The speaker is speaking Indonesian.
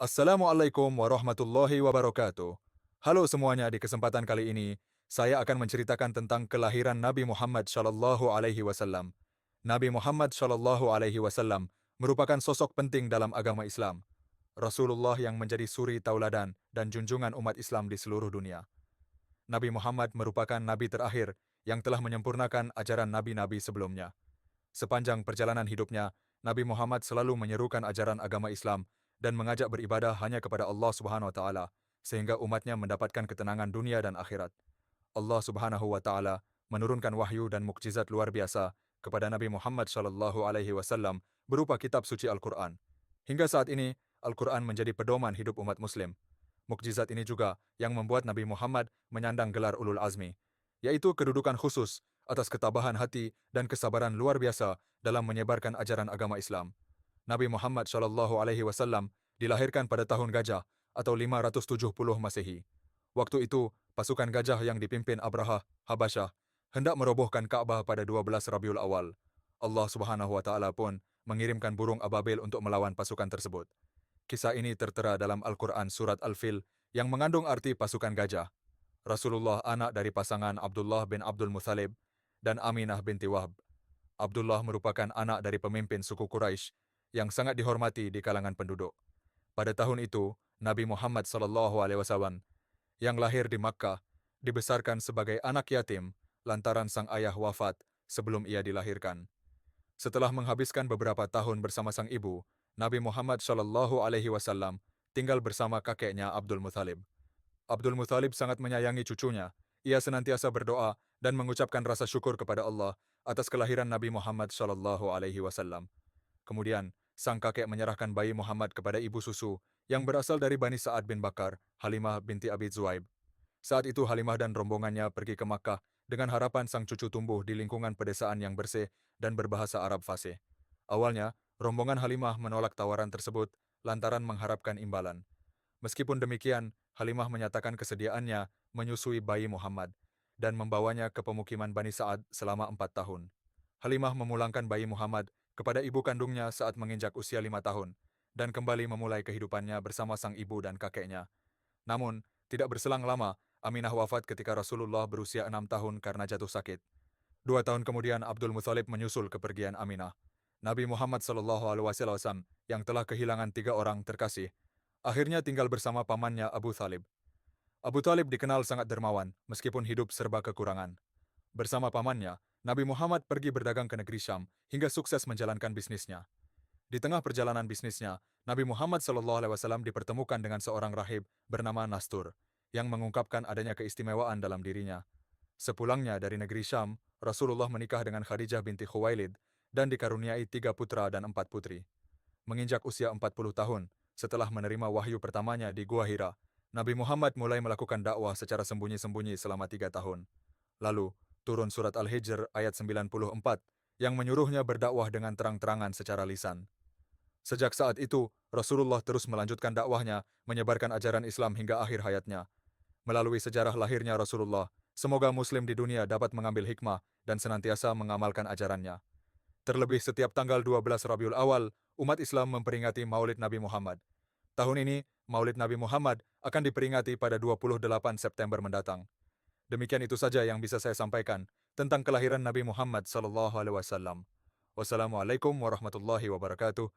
Assalamualaikum warahmatullahi wabarakatuh. Halo semuanya, di kesempatan kali ini saya akan menceritakan tentang kelahiran Nabi Muhammad Shallallahu Alaihi Wasallam. Nabi Muhammad Shallallahu Alaihi Wasallam merupakan sosok penting dalam agama Islam. Rasulullah yang menjadi suri tauladan dan junjungan umat Islam di seluruh dunia. Nabi Muhammad merupakan nabi terakhir yang telah menyempurnakan ajaran nabi-nabi sebelumnya. Sepanjang perjalanan hidupnya, Nabi Muhammad selalu menyerukan ajaran agama Islam dan mengajak beribadah hanya kepada Allah Subhanahu wa taala, sehingga umatnya mendapatkan ketenangan dunia dan akhirat. Allah Subhanahu wa taala menurunkan wahyu dan mukjizat luar biasa kepada Nabi Muhammad sallallahu alaihi wasallam berupa kitab suci Al-Qur'an. Hingga saat ini, Al-Qur'an menjadi pedoman hidup umat muslim. Mukjizat ini juga yang membuat Nabi Muhammad menyandang gelar Ulul Azmi, yaitu kedudukan khusus atas ketabahan hati dan kesabaran luar biasa dalam menyebarkan ajaran agama Islam. Nabi Muhammad sallallahu alaihi wasallam dilahirkan pada tahun Gajah atau 570 Masehi. Waktu itu, pasukan Gajah yang dipimpin Abraha, Habasyah, hendak merobohkan Ka'bah pada 12 Rabiul Awal. Allah Subhanahu wa taala pun mengirimkan burung ababil untuk melawan pasukan tersebut. Kisah ini tertera dalam Al-Quran surat Al-Fil yang mengandung arti pasukan gajah. Rasulullah anak dari pasangan Abdullah bin Abdul Muthalib dan Aminah binti Wahb. Abdullah merupakan anak dari pemimpin suku Quraisy yang sangat dihormati di kalangan penduduk. Pada tahun itu, Nabi Muhammad SAW yang lahir di Makkah dibesarkan sebagai anak yatim lantaran sang ayah wafat sebelum ia dilahirkan. Setelah menghabiskan beberapa tahun bersama sang ibu, Nabi Muhammad SAW tinggal bersama kakeknya Abdul Muthalib. Abdul Muthalib sangat menyayangi cucunya. Ia senantiasa berdoa dan mengucapkan rasa syukur kepada Allah atas kelahiran Nabi Muhammad SAW. Kemudian, sang kakek menyerahkan bayi Muhammad kepada ibu susu yang berasal dari Bani Sa'ad bin Bakar, Halimah binti Abi Zuaib. Saat itu Halimah dan rombongannya pergi ke Makkah dengan harapan sang cucu tumbuh di lingkungan pedesaan yang bersih dan berbahasa Arab fasih. Awalnya, rombongan Halimah menolak tawaran tersebut lantaran mengharapkan imbalan. Meskipun demikian, Halimah menyatakan kesediaannya menyusui bayi Muhammad dan membawanya ke pemukiman Bani Sa'ad selama 4 tahun. Halimah memulangkan bayi Muhammad kepada ibu kandungnya saat menginjak usia 5 tahun dan kembali memulai kehidupannya bersama sang ibu dan kakeknya. Namun, tidak berselang lama, Aminah wafat ketika Rasulullah berusia 6 tahun karena jatuh sakit. 2 tahun kemudian Abdul Muthalib menyusul kepergian Aminah. Nabi Muhammad SAW yang telah kehilangan 3 orang terkasih, akhirnya tinggal bersama pamannya Abu Thalib. Abu Thalib dikenal sangat dermawan, meskipun hidup serba kekurangan. Bersama pamannya, Nabi Muhammad pergi berdagang ke negeri Syam hingga sukses menjalankan bisnisnya. Di tengah perjalanan bisnisnya, Nabi Muhammad SAW dipertemukan dengan seorang rahib bernama Nastur, yang mengungkapkan adanya keistimewaan dalam dirinya. Sepulangnya dari negeri Syam, Rasulullah menikah dengan Khadijah binti Khuwailid dan dikaruniai 3 putra dan 4 putri. Menginjak usia 40 tahun, setelah menerima wahyu pertamanya di Gua Hira, Nabi Muhammad mulai melakukan dakwah secara sembunyi-sembunyi selama 3 tahun. Lalu, turun surat Al-Hijr ayat 94 yang menyuruhnya berdakwah dengan terang-terangan secara lisan. Sejak saat itu, Rasulullah terus melanjutkan dakwahnya, menyebarkan ajaran Islam hingga akhir hayatnya. Melalui sejarah lahirnya Rasulullah, semoga Muslim di dunia dapat mengambil hikmah dan senantiasa mengamalkan ajarannya. Terlebih setiap tanggal 12 Rabiul Awal, umat Islam memperingati Maulid Nabi Muhammad. Tahun ini, Maulid Nabi Muhammad akan diperingati pada 28 September mendatang. Demikian itu saja yang bisa saya sampaikan tentang kelahiran Nabi Muhammad SAW. Wassalamualaikum warahmatullahi wabarakatuh.